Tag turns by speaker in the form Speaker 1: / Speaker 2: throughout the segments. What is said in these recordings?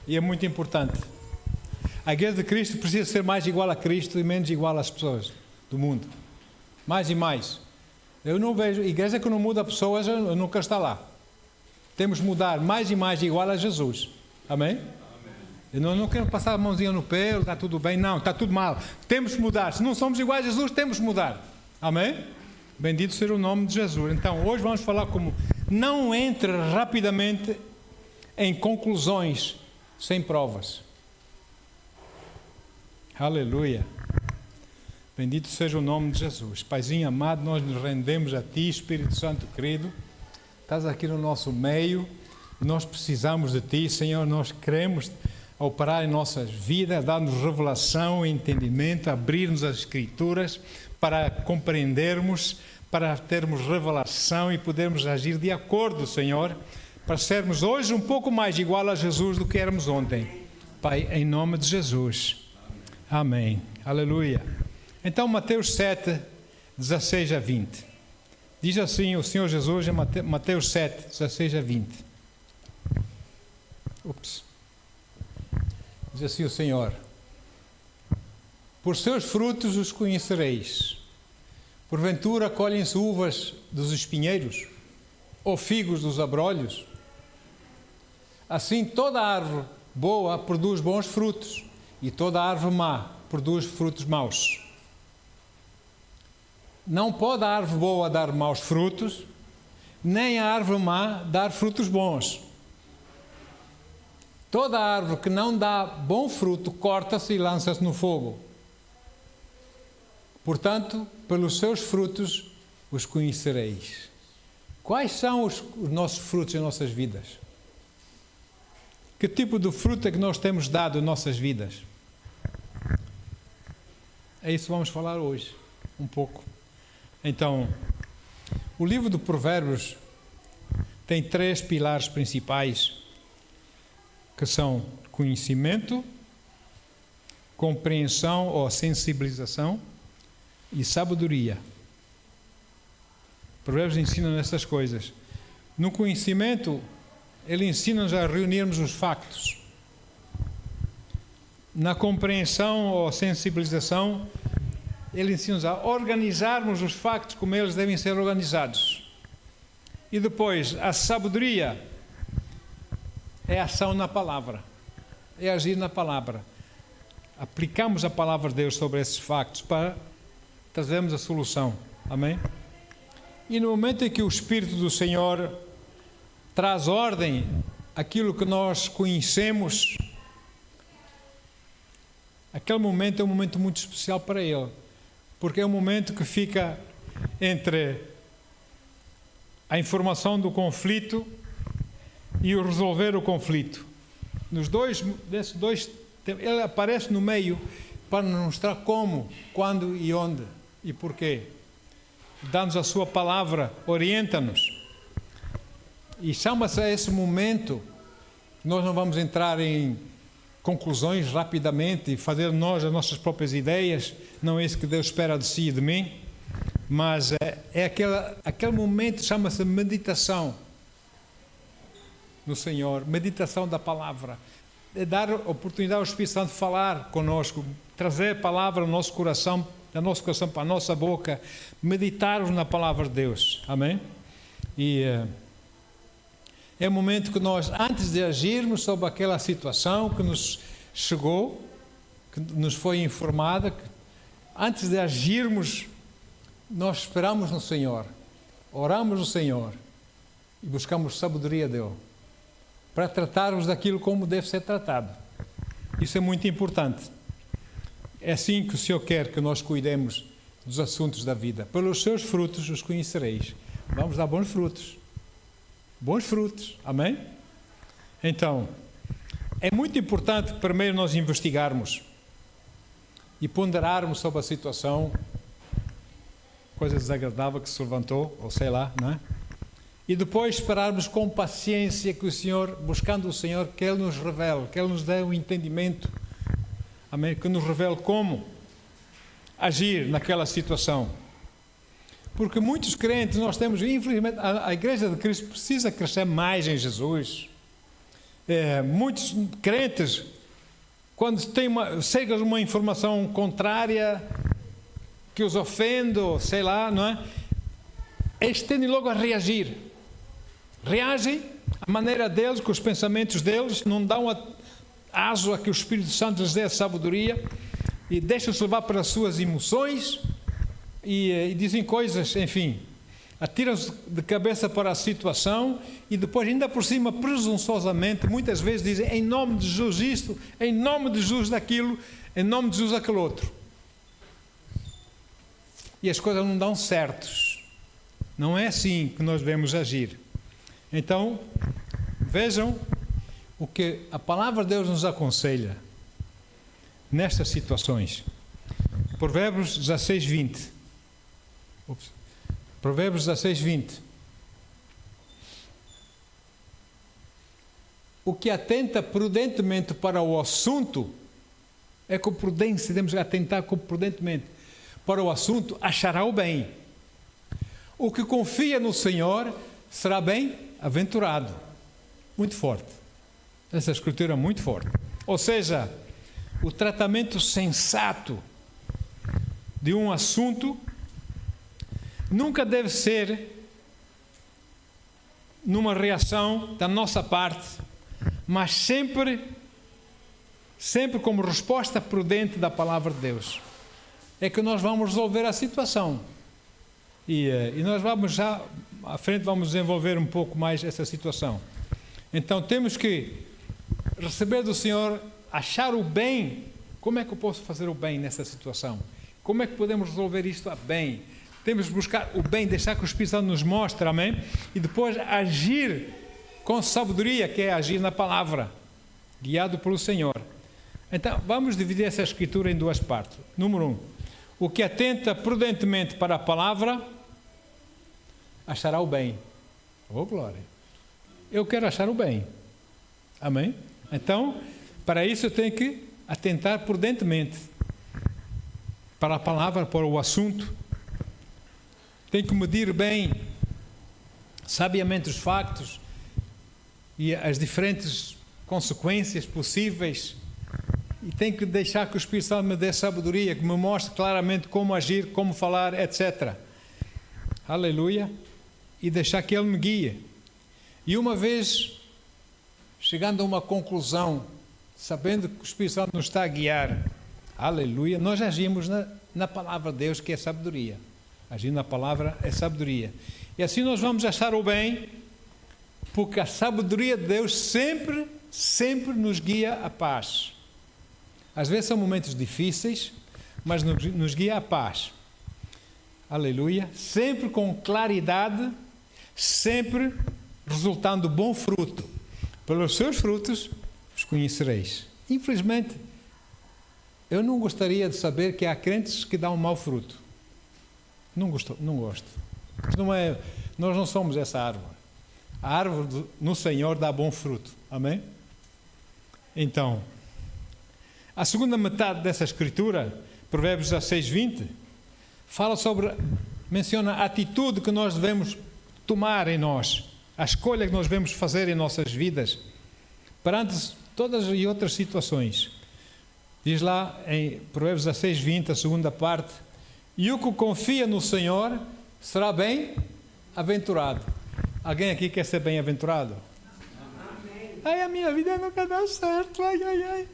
Speaker 1: E é muito importante. A Igreja de Cristo precisa ser mais igual a Cristo e menos igual às pessoas do mundo. Mais e mais. Eu não vejo igreja que não muda pessoas, eu nunca está lá. Temos que mudar mais e mais igual a Jesus. Amém? Eu não quero passar a mãozinha no pé, está tudo bem. Não, está tudo mal. Temos que mudar. Se não somos iguais a Jesus, temos que mudar. Amém? Bendito seja o nome de Jesus. Então, hoje vamos falar como não entre rapidamente em conclusões sem provas. Aleluia. Bendito seja o nome de Jesus. Paizinho amado, nós nos rendemos a Ti, Espírito Santo querido. Estás aqui no nosso meio. Nós precisamos de Ti, Senhor. Nós queremos operar em nossas vidas, dar-nos revelação, entendimento, abrir-nos as Escrituras para compreendermos, para termos revelação e podermos agir de acordo, Senhor, para sermos hoje um pouco mais igual a Jesus do que éramos ontem. Pai, em nome de Jesus. Amém. Aleluia. Então, Mateus 7, 16 a 20. Diz assim o Senhor Jesus em Mateus 7, 16 a 20. Diz assim o Senhor: por seus frutos os conhecereis. Porventura colhem-se uvas dos espinheiros, ou figos dos abrolhos? Assim toda árvore boa produz bons frutos, e toda árvore má produz frutos maus. Não pode a árvore boa dar maus frutos, nem a árvore má dar frutos bons. Toda árvore que não dá bom fruto corta-se e lança-se no fogo. Portanto, pelos seus frutos os conhecereis. Quais são os nossos frutos em nossas vidas? Que tipo de fruto é que nós temos dado em nossas vidas? É isso que vamos falar hoje, um pouco. Então, o livro de Provérbios tem 3 pilares principais, que são conhecimento, compreensão ou sensibilização e sabedoria. Provérbios ensina essas coisas. No conhecimento, ele ensina-nos a reunirmos os factos. Na compreensão ou sensibilização, ele ensina-nos a organizarmos os factos como eles devem ser organizados. E depois, a sabedoria é ação na palavra, é agir na palavra. Aplicamos a palavra de Deus sobre esses factos para trazermos a solução. Amém? E no momento em que o Espírito do Senhor traz ordem àquilo que nós conhecemos, aquele momento é um momento muito especial para Ele, porque é um momento que fica entre a informação do conflito e o resolver o conflito. Desses dois, ele aparece no meio para nos mostrar como, quando e onde e porquê. Dá-nos a sua palavra, orienta-nos. E chama-se a esse momento, nós não vamos entrar em conclusões rapidamente e fazer nós as nossas próprias ideias, não é isso que Deus espera de si e de mim, mas é aquele momento, chama-se meditação no Senhor, meditação da palavra, é dar oportunidade ao Espírito Santo de falar conosco, trazer a palavra ao nosso coração, da nosso coração para a nossa boca, meditarmos na palavra de Deus, amém? E é o momento que nós, antes de agirmos sobre aquela situação que nos chegou, que nos foi informada, antes de agirmos, nós esperamos no Senhor, oramos no Senhor e buscamos sabedoria dele, para tratarmos daquilo como deve ser tratado. Isso é muito importante. É assim que o Senhor quer que nós cuidemos dos assuntos da vida. Pelos seus frutos os conhecereis. Vamos dar bons frutos. Bons frutos. Amém? Então, é muito importante primeiro nós investigarmos e ponderarmos sobre a situação, coisa desagradável que se levantou, ou sei lá, não é? E depois esperarmos com paciência que o Senhor, buscando o Senhor, que Ele nos revele, que Ele nos dê um entendimento, amém? Que nos revele como agir naquela situação. Porque muitos crentes, nós temos, infelizmente, a Igreja de Cristo precisa crescer mais em Jesus. Muitos crentes, quando chega uma informação contrária, que os ofende, sei lá, não é? Eles tendem logo a reagir. Reagem à maneira deles, com os pensamentos deles, não dão aso a que o Espírito Santo lhes dê a sabedoria e deixam-se levar pelas suas emoções e dizem coisas, enfim, atiram-se de cabeça para a situação e depois, ainda por cima, presunçosamente, muitas vezes dizem em nome de Jesus isto, em nome de Jesus daquilo, em nome de Jesus aquele outro. E as coisas não dão certos. Não é assim que nós devemos agir. Então, vejam o que a palavra de Deus nos aconselha nestas situações. Provérbios 16, 20. Provérbios 16, 20. O que atenta prudentemente para o assunto, é com prudência, temos que atentar prudentemente para o assunto, achará o bem. O que confia no Senhor será bem-aventurado. Muito forte. Essa escritura é muito forte. Ou seja, o tratamento sensato de um assunto nunca deve ser numa reação da nossa parte, mas sempre como resposta prudente da palavra de Deus. É que nós vamos resolver a situação. E nós vamos já, à frente, vamos desenvolver um pouco mais essa situação. Então temos que receber do Senhor, achar o bem. Como é que eu posso fazer o bem nessa situação? Como é que podemos resolver isto a bem? Temos que buscar o bem, deixar que o Espírito Santo nos mostre, amém? E depois agir com sabedoria, que é agir na palavra, guiado pelo Senhor. Então, vamos dividir essa escritura em duas partes. Número 1, o que atenta prudentemente para a palavra, achará o bem. Oh, glória! Eu quero achar o bem. Amém? Então, para isso eu tenho que atentar prudentemente para a palavra, para o assunto. Tenho que medir bem, sabiamente, os factos e as diferentes consequências possíveis. E tenho que deixar que o Espírito Santo me dê sabedoria, que me mostre claramente como agir, como falar, etc. Aleluia. E deixar que Ele me guie. E uma vez chegando a uma conclusão, sabendo que o Espírito Santo nos está a guiar, aleluia, nós agimos na palavra de Deus, que é sabedoria. Agir na palavra é sabedoria. E assim nós vamos achar o bem, porque a sabedoria de Deus sempre nos guia à paz. Às vezes são momentos difíceis, mas nos guia à paz. Aleluia. Sempre com claridade, sempre resultando bom fruto. Pelos seus frutos os conhecereis. Infelizmente, eu não gostaria de saber que há crentes que dão mau fruto. Não gosto. Nós não somos essa árvore. A árvore no Senhor dá bom fruto. Amém? Então, a segunda metade dessa escritura, Provérbios 16, 20, menciona a atitude que nós devemos tomar em nós, a escolha que nós devemos fazer em nossas vidas, perante todas e outras situações. Diz lá em Provérbios 16, 20, a segunda parte, e o que confia no Senhor será bem-aventurado. Alguém aqui quer ser bem-aventurado? Ai, a minha vida nunca dá certo, ai.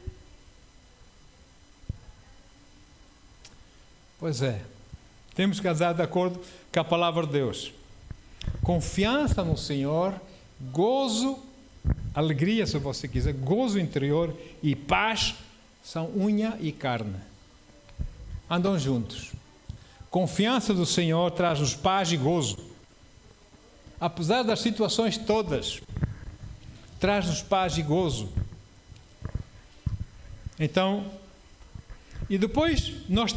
Speaker 1: Pois é, temos que andar de acordo com a palavra de Deus. Confiança no Senhor, gozo, alegria, se você quiser, gozo interior e paz são unha e carne. Andam juntos. Confiança do Senhor traz-nos paz e gozo. Apesar das situações todas, traz-nos paz e gozo. Então, e depois nós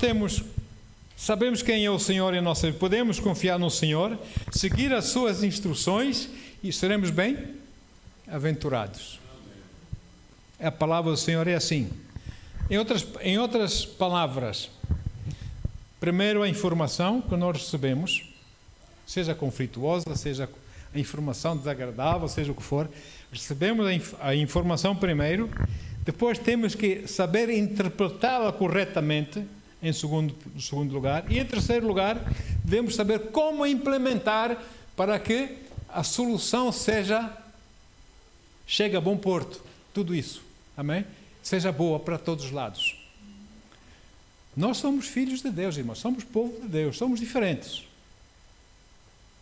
Speaker 1: sabemos quem é o Senhor em nossa vida, podemos confiar no Senhor, seguir as suas instruções e seremos bem-aventurados. A palavra do Senhor é assim. Em outras palavras, primeiro a informação que nós recebemos, seja conflituosa, seja a informação desagradável, seja o que for, Recebemos a informação primeiro, depois temos que saber interpretá-la corretamente, em segundo lugar, e em terceiro lugar, devemos saber como implementar para que a solução chegue a bom porto. Tudo isso, amém? Seja boa para todos os lados. Nós somos filhos de Deus, irmãos, somos povo de Deus, somos diferentes.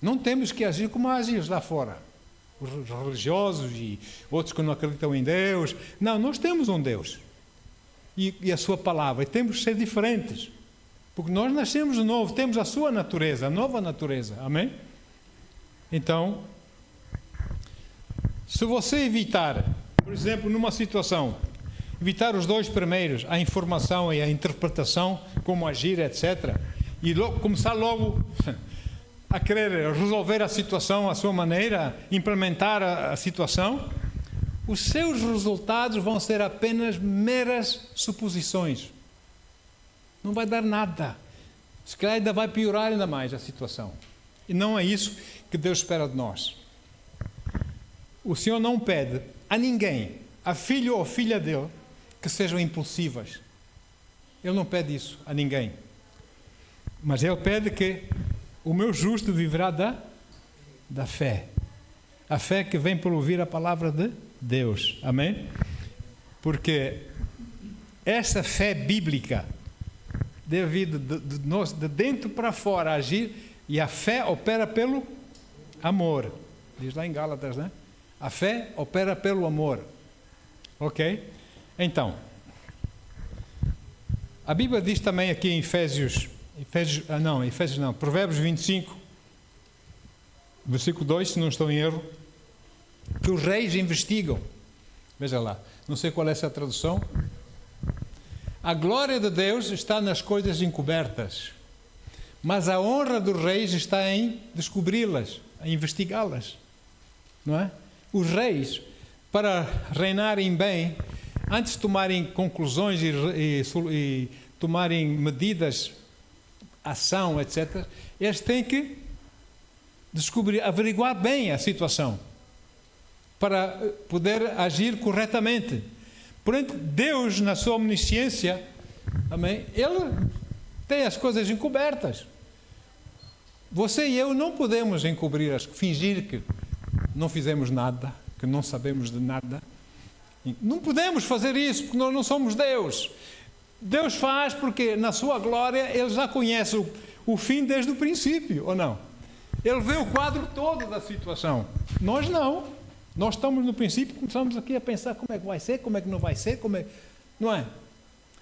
Speaker 1: Não temos que agir como agem lá fora, os religiosos e outros que não acreditam em Deus. Não, nós temos um Deus e a sua palavra, e temos que ser diferentes, porque nós nascemos de novo, temos a sua natureza, a nova natureza, amém? Então, se você evitar, por exemplo, numa situação, evitar os dois primeiros, a informação e a interpretação, como agir, etc., e começar logo a querer resolver a situação à sua maneira, implementar a situação, os seus resultados vão ser apenas meras suposições. Não vai dar nada. Se calhar ainda vai piorar ainda mais a situação. E não é isso que Deus espera de nós. O Senhor não pede a ninguém, a filho ou filha dele, que sejam impulsivas. Ele não pede isso a ninguém. Mas Ele pede que o meu justo viverá da fé. A fé que vem por ouvir a palavra de Deus. Amém? Porque essa fé bíblica deve vir de dentro para fora agir, e a fé opera pelo amor. Diz lá em Gálatas, né? A fé opera pelo amor. Ok? Então, a Bíblia diz também aqui em Provérbios 25, versículo 2, se não estou em erro, que os reis investigam. Veja lá, não sei qual é essa tradução. A glória de Deus está nas coisas encobertas, mas a honra dos reis está em descobri-las, em investigá-las. Não é? Os reis, para reinarem bem, antes de tomarem conclusões e tomarem medidas, ação, etc., eles têm que averiguar bem a situação, para poder agir corretamente. Porém, Deus, na sua omnisciência, amém, Ele tem as coisas encobertas. Você e eu não podemos fingir que não fizemos nada, que não sabemos de nada. Não podemos fazer isso, porque nós não somos Deus. Deus faz porque, na sua glória, Ele já conhece o fim desde o princípio, ou não? Ele vê o quadro todo da situação. Nós não. Nós estamos no princípio, começamos aqui a pensar como é que vai ser, como é que não vai ser, não é?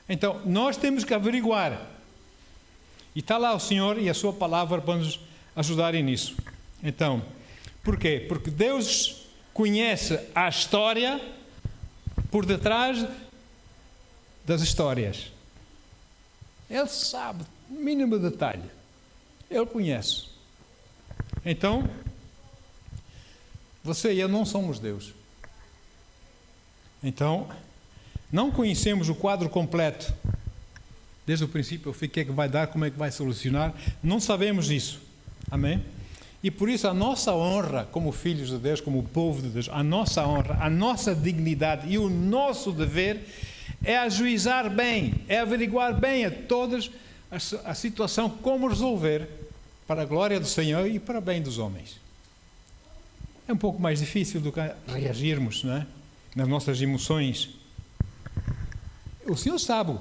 Speaker 1: Então, nós temos que averiguar. E está lá o Senhor e a sua palavra para nos ajudarem nisso. Então, por quê? Porque Deus conhece a história por detrás das histórias. Ele sabe o mínimo detalhe. Ele conhece. Então, você e eu não somos Deus. Então, não conhecemos o quadro completo. Desde o princípio, o que é que vai dar, como é que vai solucionar. Não sabemos isso. Amém? E por isso a nossa honra como filhos de Deus, como povo de Deus, a nossa honra, a nossa dignidade e o nosso dever é ajuizar bem, é averiguar bem a todas a situação, como resolver para a glória do Senhor e para o bem dos homens. É um pouco mais difícil do que reagirmos, não é? Nas nossas emoções. O Senhor sabe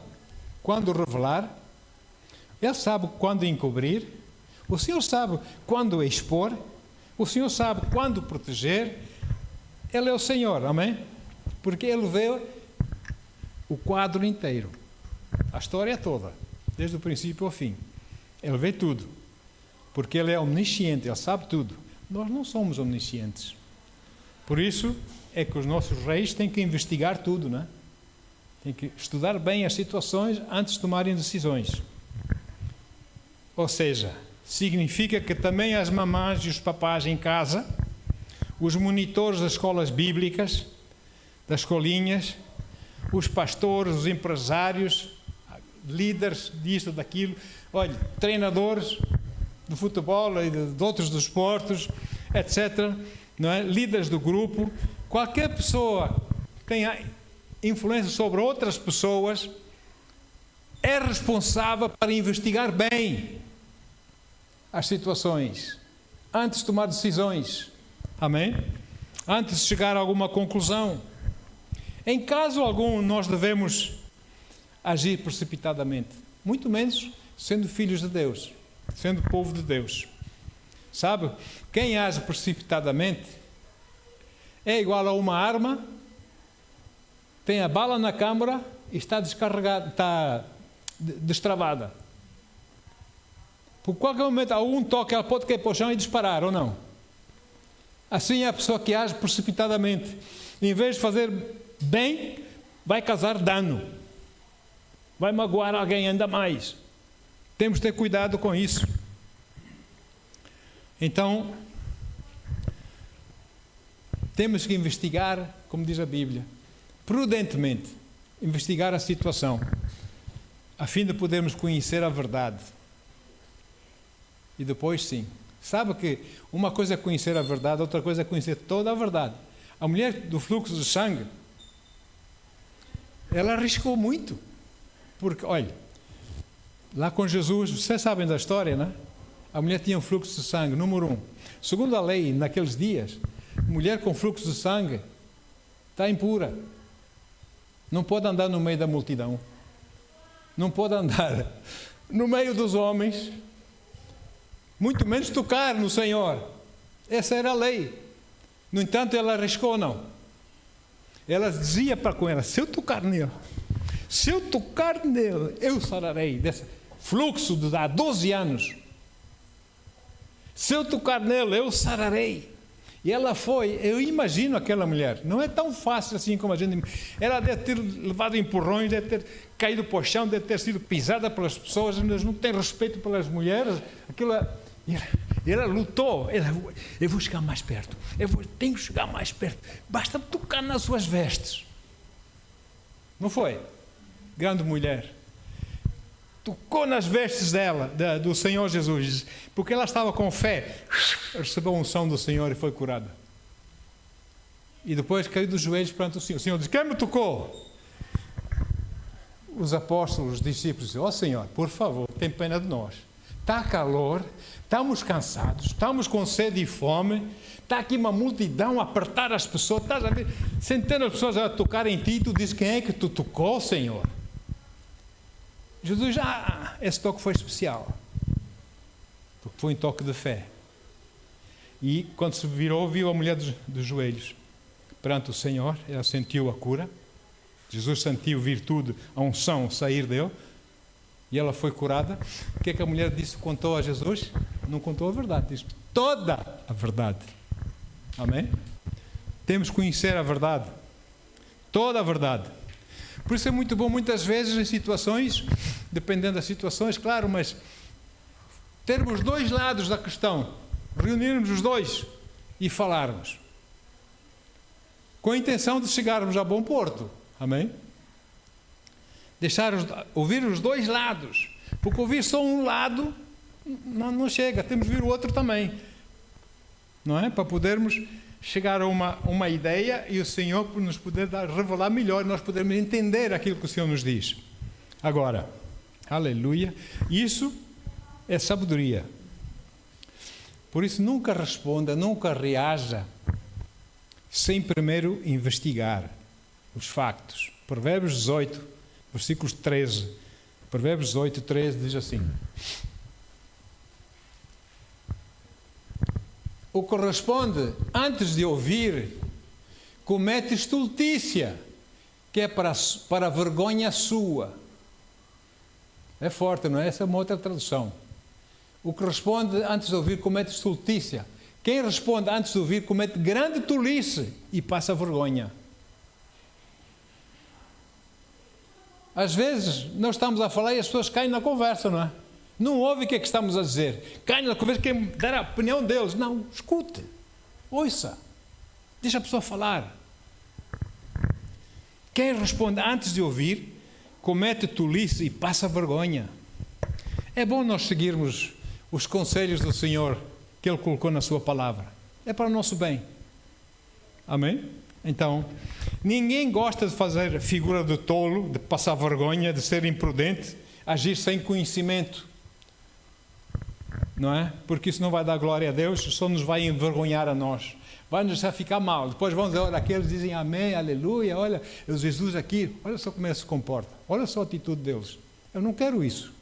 Speaker 1: quando revelar, Ele sabe quando encobrir, o Senhor sabe quando expor, o Senhor sabe quando proteger. Ele é o Senhor, amém? Porque Ele vê o quadro inteiro, a história toda, desde o princípio ao fim. Ele vê tudo, porque Ele é omnisciente, Ele sabe tudo. Nós não somos omniscientes. Por isso é que os nossos reis têm que investigar tudo, não é? Têm que estudar bem as situações antes de tomarem decisões. Ou seja, significa que também as mamães e os papás em casa, os monitores das escolas bíblicas, das escolinhas, os pastores, os empresários, líderes disto, daquilo, olha, treinadores de futebol e de outros desportos, etc., não é? Líderes do grupo, Qualquer pessoa que tenha influência sobre outras pessoas é responsável para investigar bem as situações, antes de tomar decisões. Amém? Antes de chegar a alguma conclusão. Em caso algum, nós devemos agir precipitadamente, muito menos sendo filhos de Deus, sendo povo de Deus. Sabe, quem age precipitadamente é igual a uma arma, tem a bala na câmara e está descarregada, está destravada. Por qualquer momento, algum toque, ela pode cair para o chão e disparar, ou não? Assim é a pessoa que age precipitadamente. Em vez de fazer bem, vai causar dano. Vai magoar alguém ainda mais. Temos de ter cuidado com isso. Então, temos que investigar, como diz a Bíblia, prudentemente, investigar a situação, a fim de podermos conhecer a verdade. E depois, sim. Sabe que uma coisa é conhecer a verdade, outra coisa é conhecer toda a verdade. A mulher do fluxo de sangue, ela arriscou muito. Porque, olha, lá com Jesus, vocês sabem da história, não é? A mulher tinha um fluxo de sangue, número 1. Segundo a lei, naqueles dias, mulher com fluxo de sangue está impura. Não pode andar no meio da multidão. Não pode andar no meio dos homens. Muito menos tocar no Senhor. Essa era a lei. No entanto, ela arriscou, não. Ela dizia para com ela, se eu tocar nele, eu sararei. Desse fluxo de há 12 anos. Se eu tocar nele, eu sararei. E ela foi, eu imagino aquela mulher, não é tão fácil assim como a gente. Ela deve ter levado empurrões, deve ter caído para o chão, deve ter sido pisada pelas pessoas, não tem respeito pelas mulheres. Ela lutou, eu vou chegar mais perto, tenho que chegar mais perto, basta tocar nas suas vestes. Não foi? Grande mulher. Tocou nas vestes dela, do Senhor Jesus, porque ela estava com fé, recebeu a unção do Senhor e foi curada. E depois caiu dos joelhos perante o Senhor. O Senhor disse, quem me tocou? Os apóstolos, os discípulos disseram, ó Senhor, por favor, tem pena de nós. Está calor, estamos cansados, estamos com sede e fome, está aqui uma multidão a apertar as pessoas, estás a ver centenas de pessoas a tocar em ti, tu dizes, quem é que tu tocou, Senhor? Jesus, esse toque foi especial, porque foi um toque de fé. E quando se virou, viu a mulher dos joelhos perante o Senhor, ela sentiu a cura, Jesus sentiu virtude, a unção sair dele, e ela foi curada. O que é que a mulher disse, contou a Jesus? Não contou a verdade, disse toda a verdade. Amém? Temos que conhecer a verdade, toda a verdade. Por isso é muito bom, muitas vezes, em situações, dependendo das situações, claro, mas termos dois lados da questão, reunirmos os dois e falarmos, com a intenção de chegarmos a bom porto. Amém? Ouvir os dois lados, porque ouvir só um lado não chega, temos de ouvir o outro também, não é? Para podermos chegar a uma ideia e o Senhor nos poder revelar melhor, nós podermos entender aquilo que o Senhor nos diz. Agora, aleluia, isso é sabedoria. Por isso nunca responda, nunca reaja sem primeiro investigar os factos. Provérbios 18, versículos 13. Provérbios 18, 13 diz assim: o que responde antes de ouvir comete estultícia, que é para vergonha sua. É forte, não é? Essa é uma outra tradução. O que responde antes de ouvir comete estultícia. Quem responde antes de ouvir comete grande tolice e passa vergonha. Às vezes nós estamos a falar e as pessoas caem na conversa, não é? Não ouve o que é que estamos a dizer. Caem na conversa, querem dar a opinião deles. Não, escute, ouça, deixa a pessoa falar. Quem responde antes de ouvir comete tolice e passa vergonha. É bom nós seguirmos os conselhos do Senhor que Ele colocou na sua palavra. É para o nosso bem. Amém? Então, ninguém gosta de fazer figura de tolo, de passar vergonha, de ser imprudente, agir sem conhecimento. Não é? Porque isso não vai dar glória a Deus, só nos vai envergonhar a nós. Vai nos deixar ficar mal. Depois vão dizer, olha, aqueles dizem amém, aleluia, olha, o Jesus aqui, olha só como ele se comporta, olha só a atitude deles. Eu não quero isso.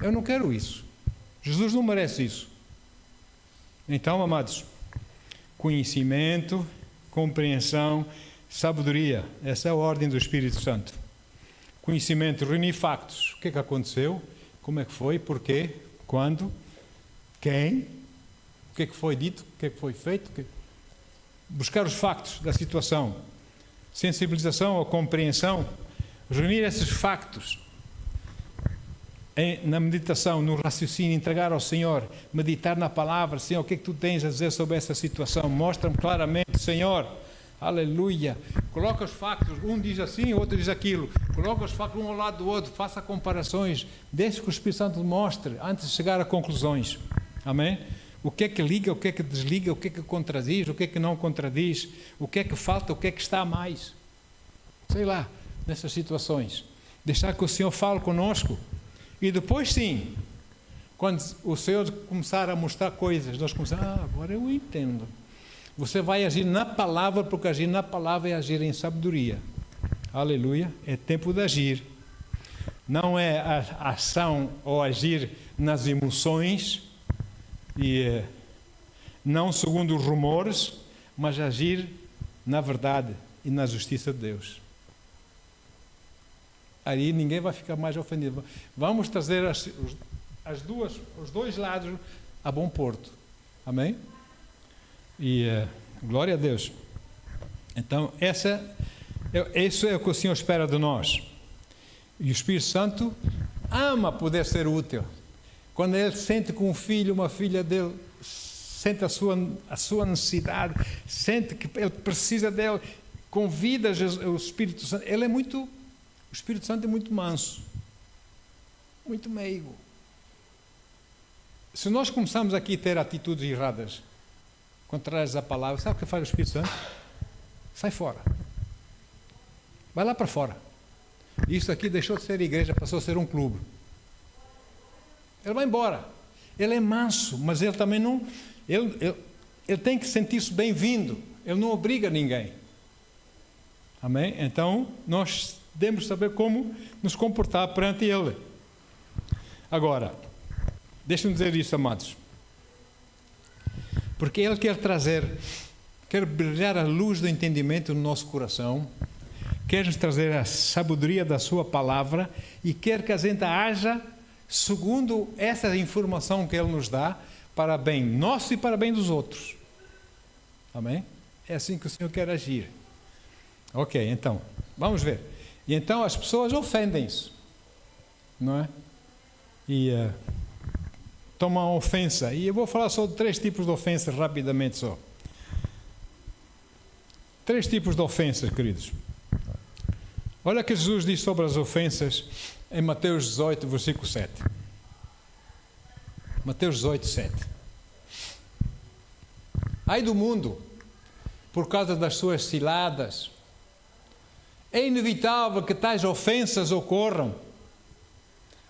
Speaker 1: Eu não quero isso. Jesus não merece isso. Então, amados, conhecimento, compreensão, sabedoria. Essa é a ordem do Espírito Santo. Conhecimento, reunir factos. O que é que aconteceu? Como é que foi? Porquê? Quando? Quem? O que é que foi dito? O que é que foi feito? Buscar os factos da situação. Sensibilização ou compreensão. Reunir esses factos na meditação, no raciocínio, entregar ao Senhor, meditar na palavra. Senhor, o que é que tu tens a dizer sobre essa situação? Mostra-me claramente, Senhor. Aleluia. Coloca os factos, um diz assim, outro diz aquilo. Coloca os factos um ao lado do outro, faça comparações. Deixe que o Espírito Santo mostre antes de chegar a conclusões. Amém? O que é que liga, o que é que desliga, o que é que contradiz, o que é que não contradiz, o que é que falta, o que é que está a mais. Sei lá, nessas situações. Deixar que o Senhor fale conosco. E depois sim, quando o Senhor começar a mostrar coisas, nós começamos, agora eu entendo. Você vai agir na palavra, porque agir na palavra é agir em sabedoria. Aleluia. É tempo de agir. Não é a ação ou agir nas emoções, e não segundo os rumores, mas agir na verdade e na justiça de Deus. Aí ninguém vai ficar mais ofendido. Vamos trazer os dois lados a bom porto. Amém? E glória a Deus. Então, isso é o que o Senhor espera de nós. E o Espírito Santo ama poder ser útil. Quando ele sente que um filho, uma filha dele, sente a sua necessidade, sente que ele precisa dele, convida o Espírito Santo. O Espírito Santo é muito manso, muito meigo. Se nós começarmos aqui a ter atitudes erradas, contrárias à palavra, sabe o que faz o Espírito Santo? Sai fora. Vai lá para fora. Isso aqui deixou de ser igreja, passou a ser um clube. Ele vai embora. Ele é manso, mas ele também não... Ele tem que sentir-se bem-vindo. Ele não obriga ninguém. Amém? Então, nós devemos saber como nos comportar perante ele. Agora, deixem-me dizer isso, amados. Porque ele quer brilhar a luz do entendimento no nosso coração, quer nos trazer a sabedoria da sua palavra e quer que a gente haja segundo essa informação que ele nos dá para bem nosso e para bem dos outros. Amém? É assim que o Senhor quer agir. Ok, então, vamos ver. E então as pessoas ofendem-se, não é? E tomam ofensa. E eu vou falar só de 3 tipos de ofensas rapidamente só. 3 tipos de ofensas, queridos. Olha o que Jesus diz sobre as ofensas em Mateus 18, versículo 7. Mateus 18, 7. Ai do mundo, por causa das suas ciladas. É inevitável que tais ofensas ocorram,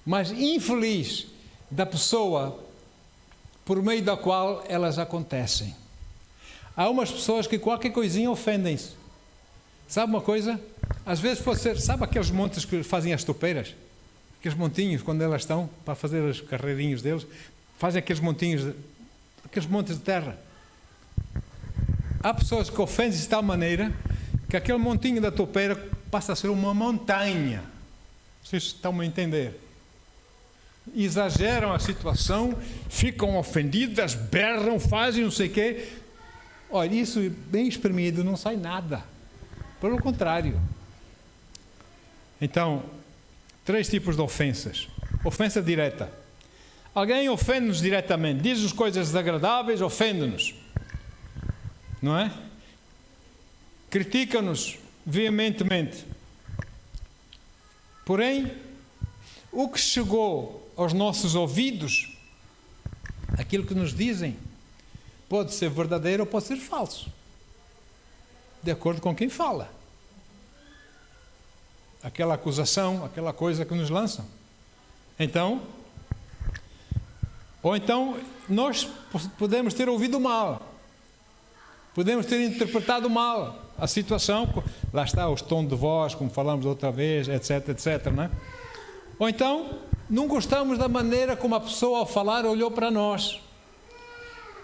Speaker 1: mas infeliz da pessoa por meio da qual elas acontecem. Há umas pessoas que qualquer coisinha ofendem-se. Sabe uma coisa? Às vezes pode ser, sabe aqueles montes que fazem as topeiras? Aqueles montinhos, quando elas estão para fazer os carreirinhos deles, fazem aqueles montinhos, aqueles montes de terra. Há pessoas que ofendem-se de tal maneira que aquele montinho da topeira passa a ser uma montanha. Vocês estão a entender? Exageram a situação, ficam ofendidas, berram, fazem não sei o quê. Olha, isso bem espremido não sai nada. Pelo contrário. Então, 3 tipos de ofensas. Ofensa direta. Alguém ofende-nos diretamente, diz-nos coisas desagradáveis, ofende-nos. Não é? Critica-nos veementemente. Porém, o que chegou aos nossos ouvidos, aquilo que nos dizem, pode ser verdadeiro ou pode ser falso. de acordo com quem fala. Aquela acusação, aquela coisa que nos lançam. Então, ou então, nós podemos ter ouvido mal. Podemos ter interpretado mal a situação. Lá está os tons de voz, como falamos outra vez, etc, etc, né? Ou então, não gostamos da maneira como a pessoa ao falar olhou para nós.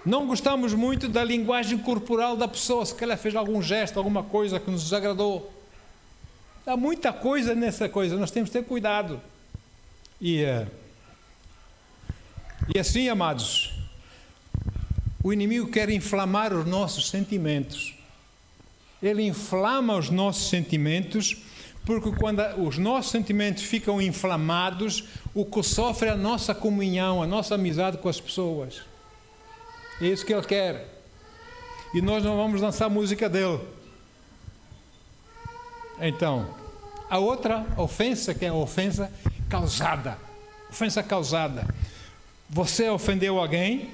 Speaker 1: Não gostamos muito da linguagem corporal da pessoa, se ela fez algum gesto, alguma coisa que nos desagradou. Há muita coisa nessa coisa, nós temos que ter cuidado. E assim, amados, o inimigo quer inflamar os nossos sentimentos. Ele inflama os nossos sentimentos, porque quando os nossos sentimentos ficam inflamados, o que sofre é a nossa comunhão, a nossa amizade com as pessoas. É isso que ele quer. E nós não vamos dançar a música dele. Então, a outra ofensa, que é a ofensa causada. Ofensa causada. Você ofendeu alguém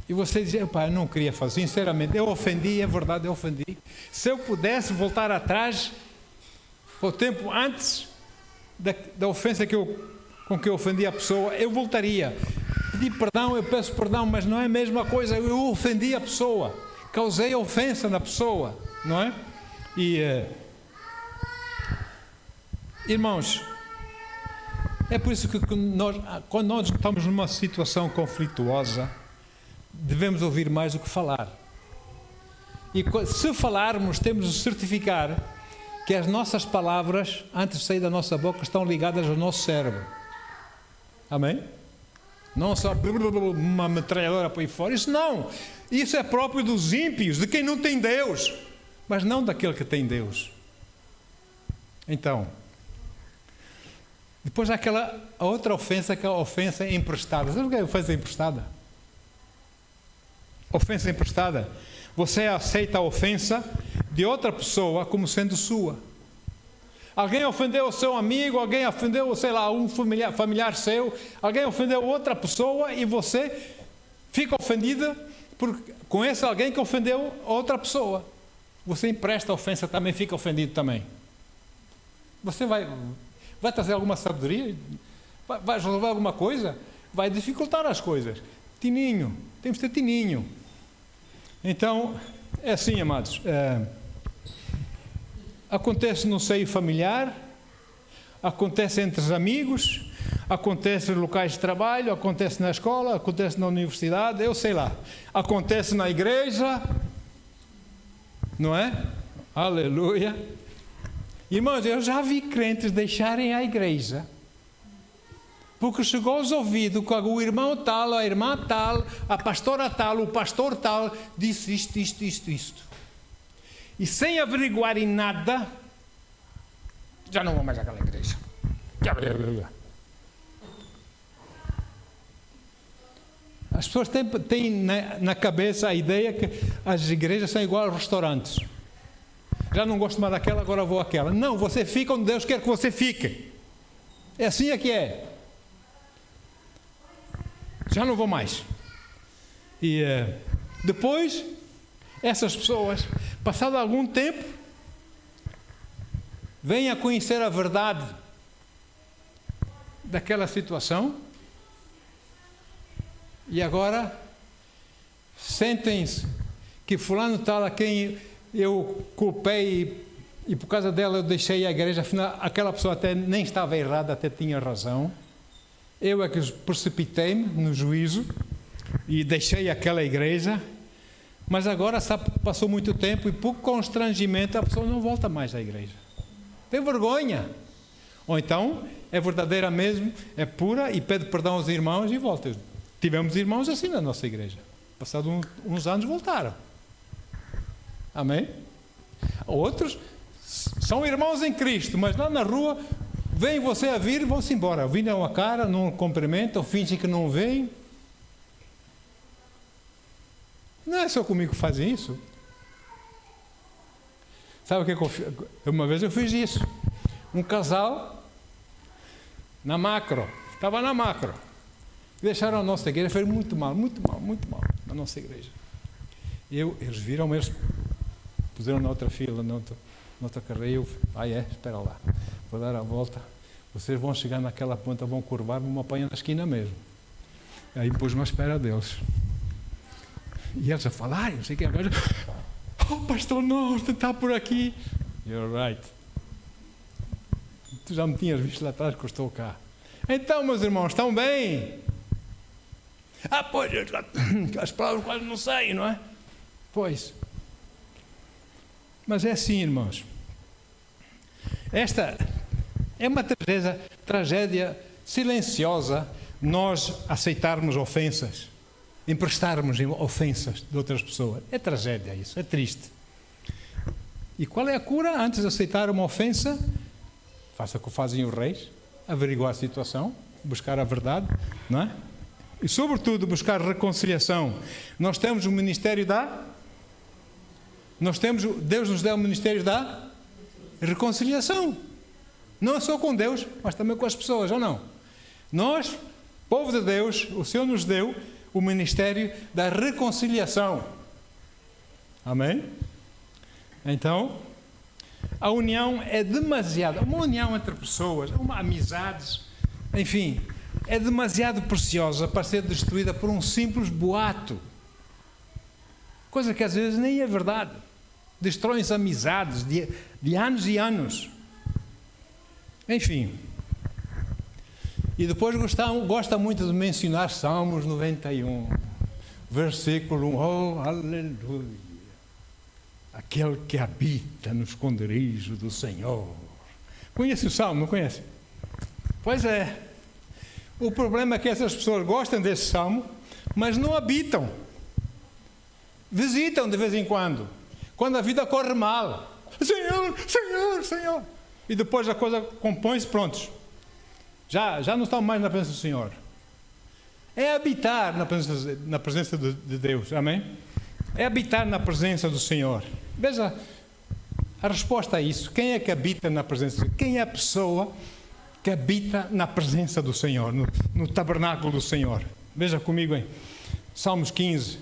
Speaker 1: e você diz: pai, eu não queria fazer, sinceramente, eu ofendi, é verdade, eu ofendi. Se eu pudesse voltar atrás, ao tempo antes da ofensa com que eu ofendi a pessoa, eu voltaria. Pedi perdão, eu peço perdão, mas não é a mesma coisa. Eu ofendi a pessoa, causei ofensa na pessoa, não é? E irmãos, é por isso que quando nós estamos numa situação conflituosa, devemos ouvir mais do que falar. E se falarmos, temos de certificar que as nossas palavras, antes de sair da nossa boca, estão ligadas ao nosso cérebro. Amém? Não só uma metralhadora para ir fora. Isso não. Isso é próprio dos ímpios, de quem não tem Deus. Mas não daquele que tem Deus. Então, depois há a outra ofensa, que é a ofensa emprestada. Sabe o que é a ofensa emprestada? Ofensa emprestada. Você aceita a ofensa de outra pessoa como sendo sua. Alguém ofendeu o seu amigo, alguém ofendeu, sei lá, um familiar seu, alguém ofendeu outra pessoa e você fica ofendida com esse alguém que ofendeu outra pessoa. Você empresta a ofensa, também fica ofendido também. Você vai trazer alguma sabedoria? Vai resolver alguma coisa? Vai dificultar as coisas. Tininho, temos que ter tininho. Então, é assim, amados. Acontece no seio familiar, acontece entre os amigos, acontece nos locais de trabalho, acontece na escola, acontece na universidade, eu sei lá. Acontece na igreja, não é? Aleluia. Irmãos, eu já vi crentes deixarem a igreja porque chegou aos ouvidos que o irmão tal, a irmã tal, a pastora tal, o pastor tal disse isto. E sem averiguarem nada, já não vão mais àquela igreja. As pessoas têm na cabeça a ideia que as igrejas são igual a restaurantes. Já não gosto mais daquela, agora vou àquela. Não, você fica onde Deus quer que você fique. É assim que é. Já não vou mais. E depois, essas pessoas, passado algum tempo, vêm a conhecer a verdade daquela situação e agora sentem-se que fulano tal a quem eu culpei e por causa dela eu deixei a igreja, afinal aquela pessoa até nem estava errada, até tinha razão. Eu é que precipitei-me no juízo e deixei aquela igreja, mas agora passou muito tempo e por constrangimento a pessoa não volta mais à igreja. Tem vergonha. Ou então é verdadeira mesmo, é pura e pede perdão aos irmãos e volta. Tivemos irmãos assim na nossa igreja. Passados uns anos voltaram. Amém? Outros são irmãos em Cristo, mas lá na rua vem você a vir e vão-se embora. Viram a cara, não cumprimentam, fingem que não veem. Não é só comigo que fazem isso. Sabe o que uma vez eu fiz isso. Um casal na Macro. Estava na Macro. Deixaram a nossa igreja, foi muito mal na nossa igreja. Eles viram, eles puseram na outra fila, na outra carreira. Espera lá, vou dar a volta. Vocês vão chegar naquela ponta, vão curvar, vão me apanhar na esquina mesmo. Aí pus-me à espera deles. E eles a falar, não sei o que, agora, pastor, não está por aqui. You're right. Tu já me tinhas visto lá atrás que eu estou cá. Então, meus irmãos, estão bem? Pois, as palavras quase não saem, não é? Pois. Mas é assim, irmãos. Esta é uma tragédia silenciosa, nós aceitarmos ofensas, emprestarmos ofensas de outras pessoas. É tragédia isso, é triste. E qual é a cura? Antes de aceitar uma ofensa, faça o que fazem os reis, averiguar a situação, buscar a verdade, não é? E sobretudo buscar reconciliação. Nós temos o ministério Deus nos deu o ministério da reconciliação. Não é só com Deus, mas também com as pessoas, ou não? Nós, povo de Deus, o Senhor nos deu o ministério da reconciliação. Amém? Então, a união é demasiado, uma união entre pessoas, amizades, enfim, é demasiado preciosa para ser destruída por um simples boato. Coisa que às vezes nem é verdade. Destroem-se amizades de anos e anos. Enfim. E depois gosta muito de mencionar Salmos 91, versículo 1. Oh, aleluia! Aquele que habita no esconderijo do Senhor. Conhece o Salmo, não conhece? Pois é. O problema é que essas pessoas gostam desse Salmo, mas não habitam. Visitam de vez em quando a vida corre mal. Senhor, Senhor, Senhor. E depois a coisa compõe-se, prontos. Já não estão mais na presença do Senhor. É habitar na presença de Deus, amém? É habitar na presença do Senhor. Veja a resposta a isso. Quem é que habita na presença do Senhor? Quem é a pessoa que habita na presença do Senhor, no tabernáculo do Senhor? Veja comigo em Salmos 15,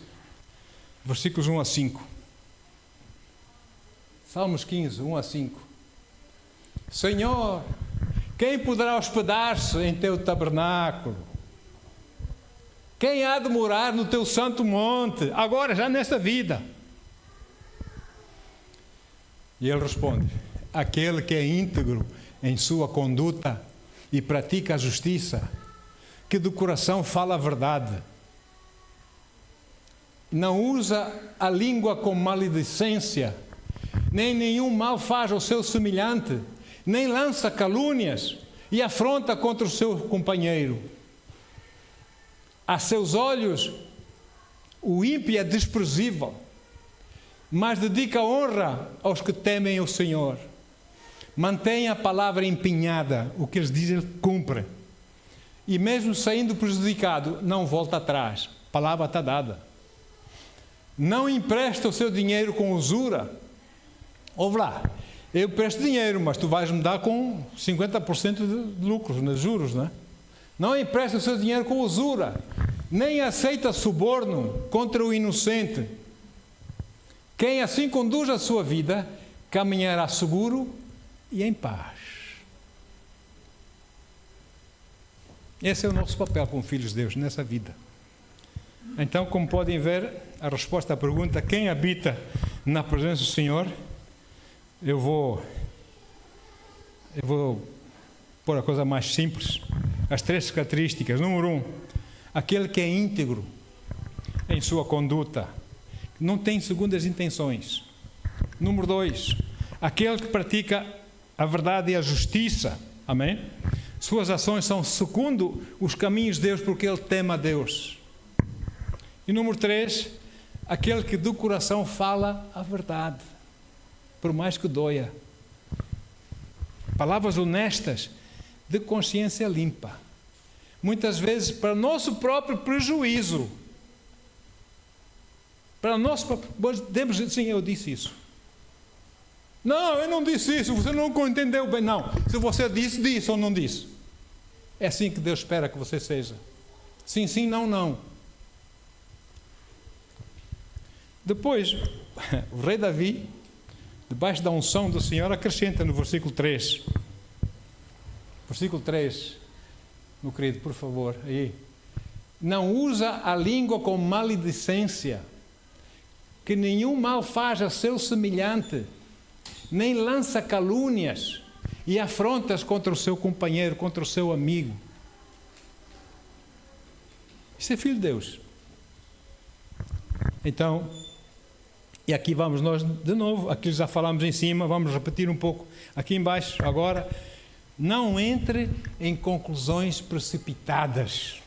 Speaker 1: versículos 1 a 5. Salmos 15, 1 a 5. Senhor, quem poderá hospedar-se em teu tabernáculo? Quem há de morar no teu santo monte, agora, já nesta vida? E ele responde: aquele que é íntegro em sua conduta e pratica a justiça, que do coração fala a verdade, não usa a língua com maledicência, nem nenhum mal faz ao seu semelhante, nem lança calúnias e afronta contra o seu companheiro. A seus olhos, o ímpio é desprezível, mas dedica honra aos que temem o Senhor. Mantém a palavra empenhada, o que eles dizem ele cumpre. E mesmo saindo prejudicado, não volta atrás. A palavra está dada. Não empresta o seu dinheiro com usura. Ouve lá, eu presto dinheiro, mas tu vais me dar com 50% de lucros, nos juros, não é? Não empresta o seu dinheiro com usura, nem aceita suborno contra o inocente. Quem assim conduz a sua vida, caminhará seguro e em paz. Esse é o nosso papel como filhos de Deus nessa vida. Então, como podem ver, a resposta à pergunta, quem habita na presença do Senhor, eu vou pôr a coisa mais simples. As 3 características. Número 1, aquele que é íntegro em sua conduta, não tem segundas intenções. Número 2, aquele que pratica a verdade e a justiça. Amém? Suas ações são segundo os caminhos de Deus, porque ele teme a Deus. E número 3, aquele que do coração fala a verdade, por mais que doia. Palavras honestas, de consciência limpa. Muitas vezes para nosso próprio prejuízo. Para nosso próprio... Devemos dizer, sim, eu disse isso. Não, eu não disse isso, você não entendeu bem. Não, se você disse ou não disse. É assim que Deus espera que você seja. Sim, sim, não, não. Depois, o rei Davi, debaixo da unção do Senhor, acrescenta no versículo 3. Versículo 3, meu querido, por favor, aí. Não usa a língua com maledicência, que nenhum mal faz a seu semelhante, nem lança calúnias e afrontas contra o seu companheiro, contra o seu amigo. Isso é filho de Deus. Então, e aqui vamos nós de novo, aqui já falamos em cima, vamos repetir um pouco aqui embaixo agora. Não entre em conclusões precipitadas.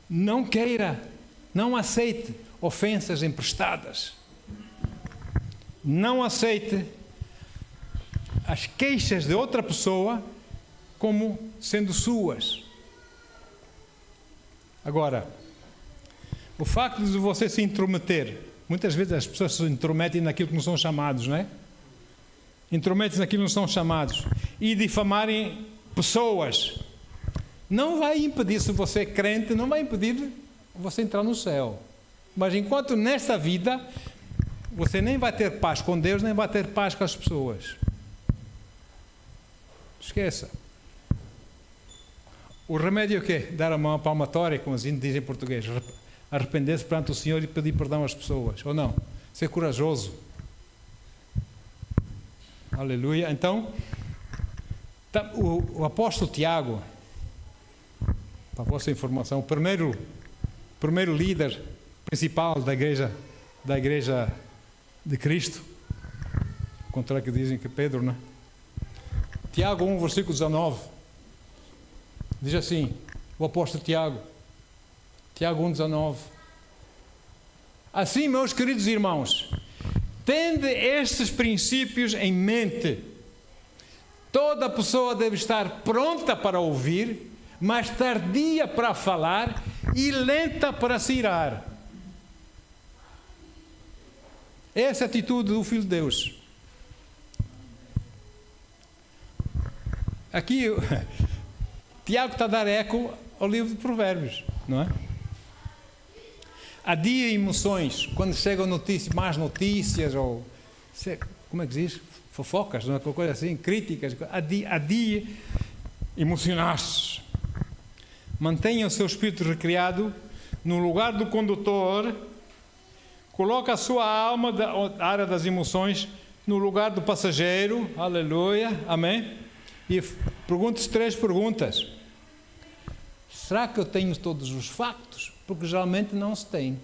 Speaker 1: Não queira, não aceite ofensas emprestadas. Não aceite as queixas de outra pessoa como sendo suas. Agora, o facto de você se intrometer, muitas vezes as pessoas se intrometem naquilo que não são chamados, não é? Intrometem naquilo que não são chamados e difamarem pessoas, não vai impedir, se você é crente, não vai impedir você entrar no céu. Mas enquanto nesta vida, você nem vai ter paz com Deus, nem vai ter paz com as pessoas. Esqueça. O remédio é o quê? Dar a mão à palmatória, como os índios dizem em português. Arrepender-se perante o Senhor e pedir perdão às pessoas. Ou não? Ser corajoso. Aleluia. Então, o apóstolo Tiago, para a vossa informação, o primeiro líder principal da igreja de Cristo, ao contrário que dizem que Pedro, não é? Tiago 1, versículo 19, diz assim, o apóstolo Tiago 1, 19: assim, meus queridos irmãos, tende estes princípios em mente. Toda pessoa deve estar pronta para ouvir, mas tardia para falar e lenta para se irar. Essa é a atitude do Filho de Deus. Aqui, Tiago está a dar eco ao livro de Provérbios, não é? Adia emoções, quando chegam notícias, más notícias, ou, como é que diz? Fofocas, não é? Qualquer coisa assim, críticas, adia emocionar-se. Mantenha o seu espírito recriado no lugar do condutor, coloca a sua alma da área das emoções no lugar do passageiro, aleluia, amém? E pergunte-se 3 perguntas. Será que eu tenho todos os factos? Porque geralmente não se tem.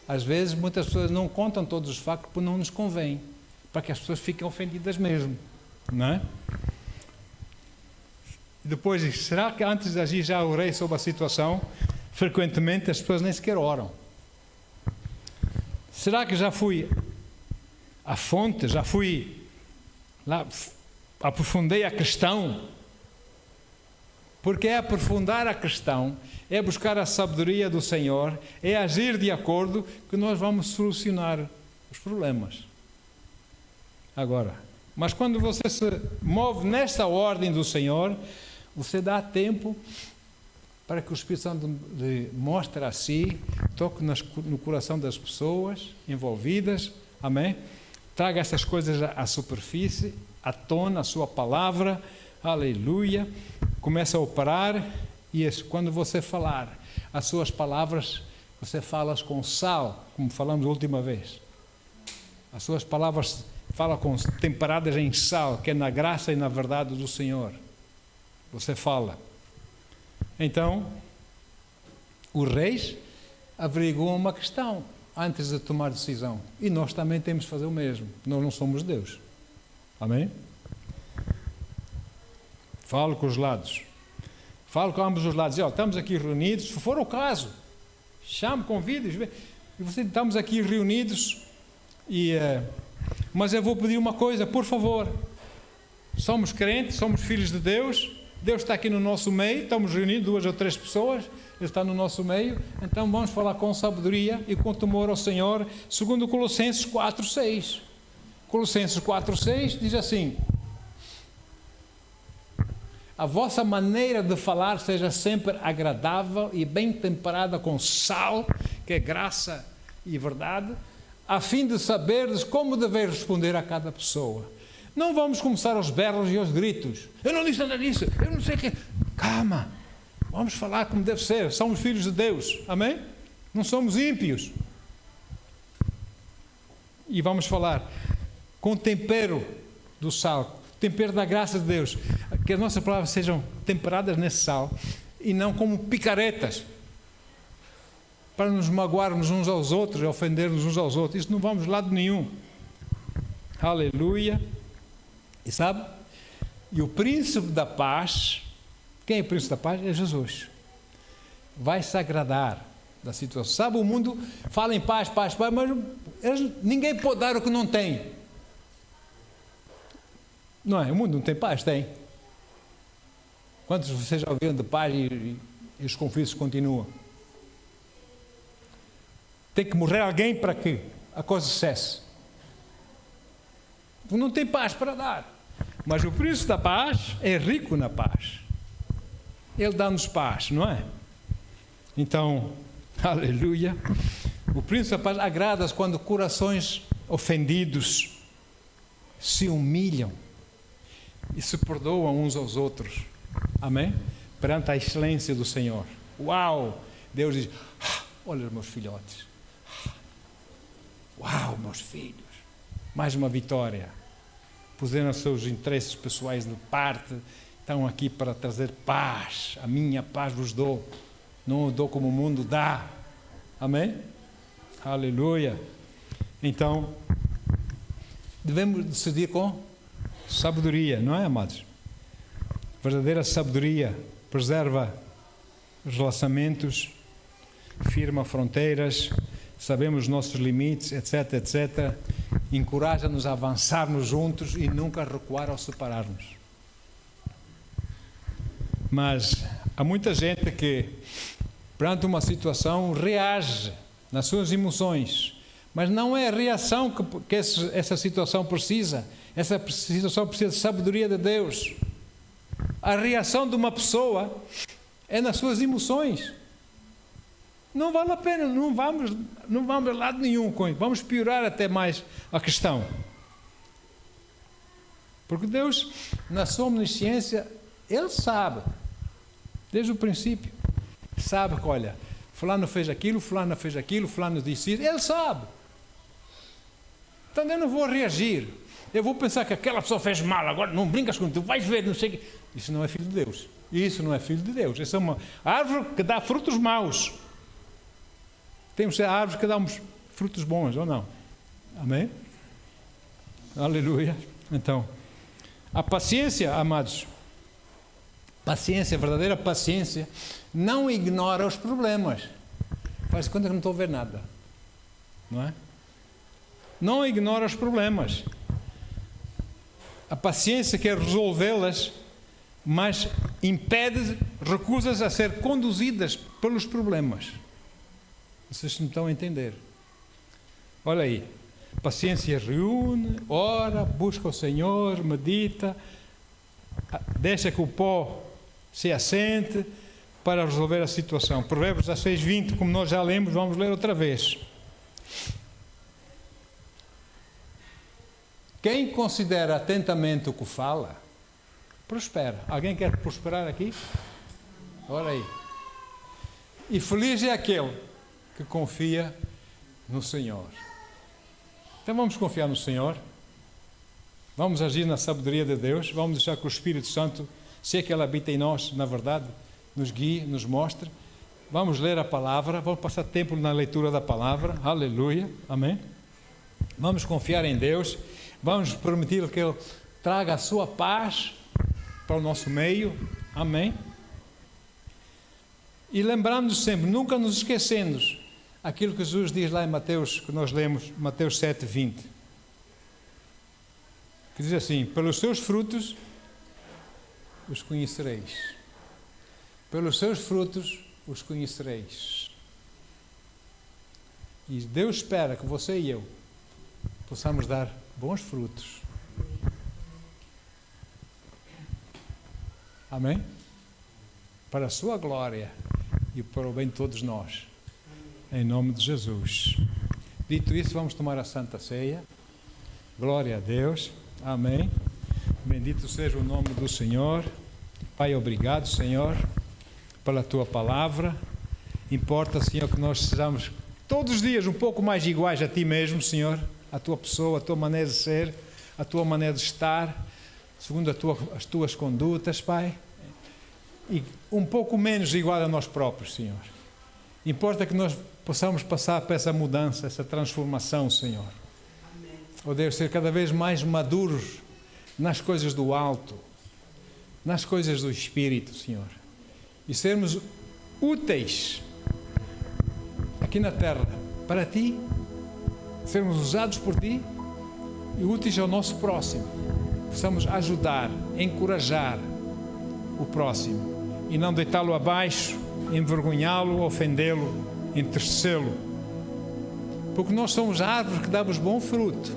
Speaker 1: Às vezes muitas pessoas não contam todos os factos porque não nos convém, para que as pessoas fiquem ofendidas mesmo, não é? Depois, será que antes de agir já orei sobre a situação? Frequentemente as pessoas nem sequer oram. Será que já fui à fonte, já fui lá, aprofundei a questão? Porque é aprofundar a questão, é buscar a sabedoria do Senhor, é agir de acordo que nós vamos solucionar os problemas. Agora, mas quando você se move nesta ordem do Senhor, você dá tempo para que o Espírito Santo lhe mostre a si, toque no coração das pessoas envolvidas, amém? Traga essas coisas à superfície, à tona, a sua palavra, aleluia, começa a operar, e quando você falar as suas palavras, você fala com sal, como falamos a última vez. As suas palavras fala temperadas em sal, que é na graça e na verdade do Senhor. Você fala. Então, os reis averiguam uma questão antes de tomar decisão. E nós também temos de fazer o mesmo. Nós não somos Deus. Amém? Falo com os lados. Falo com ambos os lados. Estamos aqui reunidos, se for o caso, chamo, convido. Estamos aqui reunidos, mas eu vou pedir uma coisa, por favor. Somos crentes, somos filhos de Deus. Deus está aqui no nosso meio, estamos reunidos 2 ou 3 pessoas, Ele está no nosso meio, então vamos falar com sabedoria e com temor ao Senhor, segundo Colossenses 4:6. Colossenses 4:6 diz assim: a vossa maneira de falar seja sempre agradável e bem temperada com sal, que é graça e verdade, a fim de saberes como dever responder a cada pessoa. Não vamos começar aos berros e aos gritos. Eu não disse nada disso, eu não sei o que. Calma, vamos falar como deve ser. Somos filhos de Deus, amém? Não somos ímpios. E vamos falar com tempero do sal, tempero da graça de Deus. Que as nossas palavras sejam temperadas nesse sal e não como picaretas, para nos magoarmos uns aos outros, ofendermos uns aos outros. Isso não vamos de lado nenhum. Aleluia. E sabe? E o príncipe da paz, quem é o príncipe da paz? É Jesus. Vai se agradar da situação. Sabe, o mundo fala em paz, paz, paz, mas ninguém pode dar o que não tem. Não é? O mundo não tem paz? Tem. Quantos de vocês já ouviram de paz e os conflitos continuam? Tem que morrer alguém para que a coisa cesse. Não tem paz para dar. Mas o príncipe da paz é rico na paz. Ele dá-nos paz, não é? Então, aleluia. O príncipe da paz agrada-se quando corações ofendidos se humilham e se perdoam uns aos outros. Amém? Perante a excelência do Senhor. Uau! Deus diz, olha os meus filhotes. Uau, meus filhos. Mais uma vitória. Puseram os seus interesses pessoais de parte. Estão aqui para trazer paz. A minha paz vos dou. Não o dou como o mundo dá. Amém? Aleluia. Então, devemos decidir com sabedoria, não é, amados? Verdadeira sabedoria preserva os relacionamentos, firma fronteiras, sabemos os nossos limites, etc, etc. Encoraja-nos a avançarmos juntos e nunca recuar ao separarmos. Mas há muita gente que, perante uma situação, reage nas suas emoções. Mas não é a reação que essa situação precisa. Essa situação precisa de sabedoria de Deus. A reação de uma pessoa é nas suas emoções. Não vale a pena, não vamos a lado nenhum com isso. Vamos piorar até mais a questão. Porque Deus, na sua omnisciência, Ele sabe, desde o princípio, sabe que, olha, fulano fez aquilo, fulano disse isso, Ele sabe. Então eu não vou reagir. Eu vou pensar que aquela pessoa fez mal, agora não brincas comigo, tu vais ver, não sei o quê. Isso não é filho de Deus. Isso não é filho de Deus. Isso é uma árvore que dá frutos maus. Temos que ser árvores que dão frutos bons, ou não? Amém? Aleluia. Então, a paciência, amados, paciência, verdadeira paciência, não ignora os problemas. Faz conta que não estou a ver nada. Não é? Não ignora os problemas. A paciência quer resolvê-las, mas impede, recusa-se a ser conduzidas pelos problemas. Vocês me estão a entender? Olha aí. Paciência reúne, ora, busca o Senhor, medita, deixa que o pó se assente para resolver a situação. Provérbios 16:20, como nós já lemos, vamos ler outra vez. Quem considera atentamente o que fala, prospera. Alguém quer prosperar aqui? Olha aí. E feliz é aquele que confia no Senhor. Então vamos confiar no Senhor, vamos agir na sabedoria de Deus, vamos deixar que o Espírito Santo, se é que Ele habita em nós, na verdade, nos guie, nos mostre. Vamos ler a palavra, vamos passar tempo na leitura da palavra, aleluia, amém? Vamos confiar em Deus, vamos permitir que Ele traga a sua paz para o nosso meio, amém? E lembrando sempre, nunca nos esquecendo aquilo que Jesus diz lá em Mateus, que nós lemos, Mateus 7:20, que diz assim: pelos seus frutos os conhecereis. Pelos seus frutos os conhecereis. E Deus espera que você e eu possamos dar bons frutos. Amém? Para a sua glória e para o bem de todos nós. Em nome de Jesus. Dito isso, vamos tomar a Santa Ceia. Glória a Deus. Amém. Bendito seja o nome do Senhor. Pai, obrigado, Senhor, pela Tua palavra. Importa, Senhor, que nós sejamos todos os dias um pouco mais iguais a Ti mesmo, Senhor, a Tua pessoa, a Tua maneira de ser, a Tua maneira de estar, segundo as Tuas condutas, Pai, e um pouco menos igual a nós próprios, Senhor. Importa que nós possamos passar por essa mudança, essa transformação, Senhor. Ó Deus, ser cada vez mais maduros nas coisas do alto, nas coisas do Espírito, Senhor, e sermos úteis aqui na terra para Ti, sermos usados por Ti e úteis ao nosso próximo. Possamos ajudar, encorajar o próximo e não deitá-lo abaixo, envergonhá-lo, ofendê-lo, entristecê-lo, porque nós somos árvores que damos bom fruto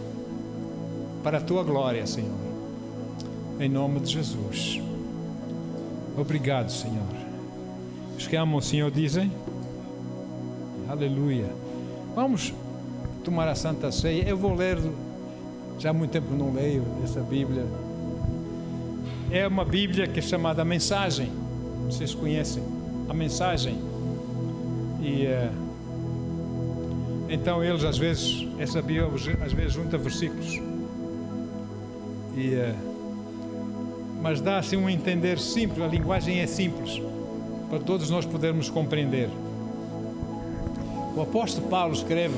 Speaker 1: para a Tua glória, Senhor, em nome de Jesus. Obrigado, Senhor. Os que amam o Senhor dizem aleluia. Vamos tomar a Santa Ceia. Eu vou ler, já há muito tempo não leio essa Bíblia. É uma Bíblia que é chamada Mensagem. Vocês conhecem a Mensagem? E então eles às vezes, essa Bíblia às vezes junta versículos. Mas dá assim um entender simples, a linguagem é simples, para todos nós podermos compreender. O apóstolo Paulo escreve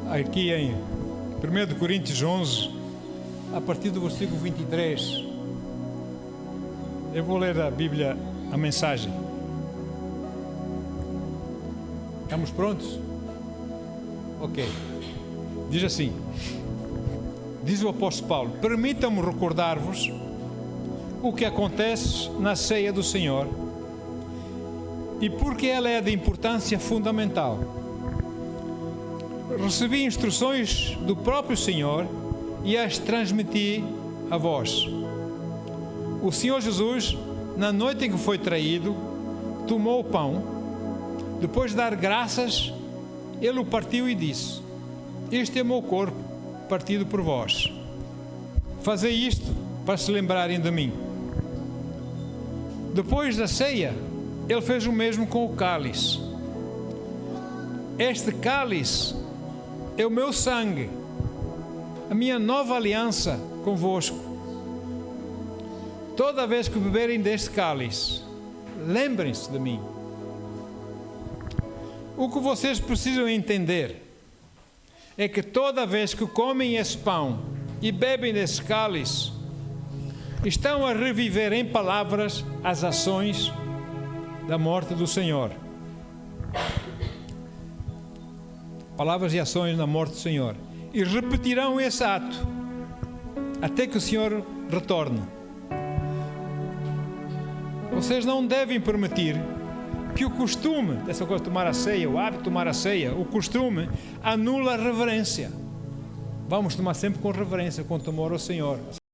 Speaker 1: aqui em 1 Coríntios 11, a partir do versículo 23. Eu vou ler a Bíblia, a Mensagem. Estamos prontos? Ok. Diz assim, diz o apóstolo Paulo: permitam-me recordar-vos o que acontece na ceia do Senhor e porque ela é de importância fundamental. Recebi instruções do próprio Senhor e as transmiti a vós. O Senhor Jesus, na noite em que foi traído, tomou o pão. Depois de dar graças, Ele o partiu e disse: este é o meu corpo, partido por vós. Fazei isto para se lembrarem de mim. Depois da ceia, Ele fez o mesmo com o cálice. Este cálice é o meu sangue, a minha nova aliança convosco. Toda vez que beberem deste cálice, lembrem-se de mim. O que vocês precisam entender é que toda vez que comem esse pão e bebem desse cálice, estão a reviver em palavras as ações da morte do Senhor. Palavras e ações na morte do Senhor. E repetirão esse ato até que o Senhor retorne. Vocês não devem permitir que o costume, dessa coisa de tomar a ceia, o hábito de tomar a ceia, o costume, anula a reverência. Vamos tomar sempre com reverência, com temor ao Senhor.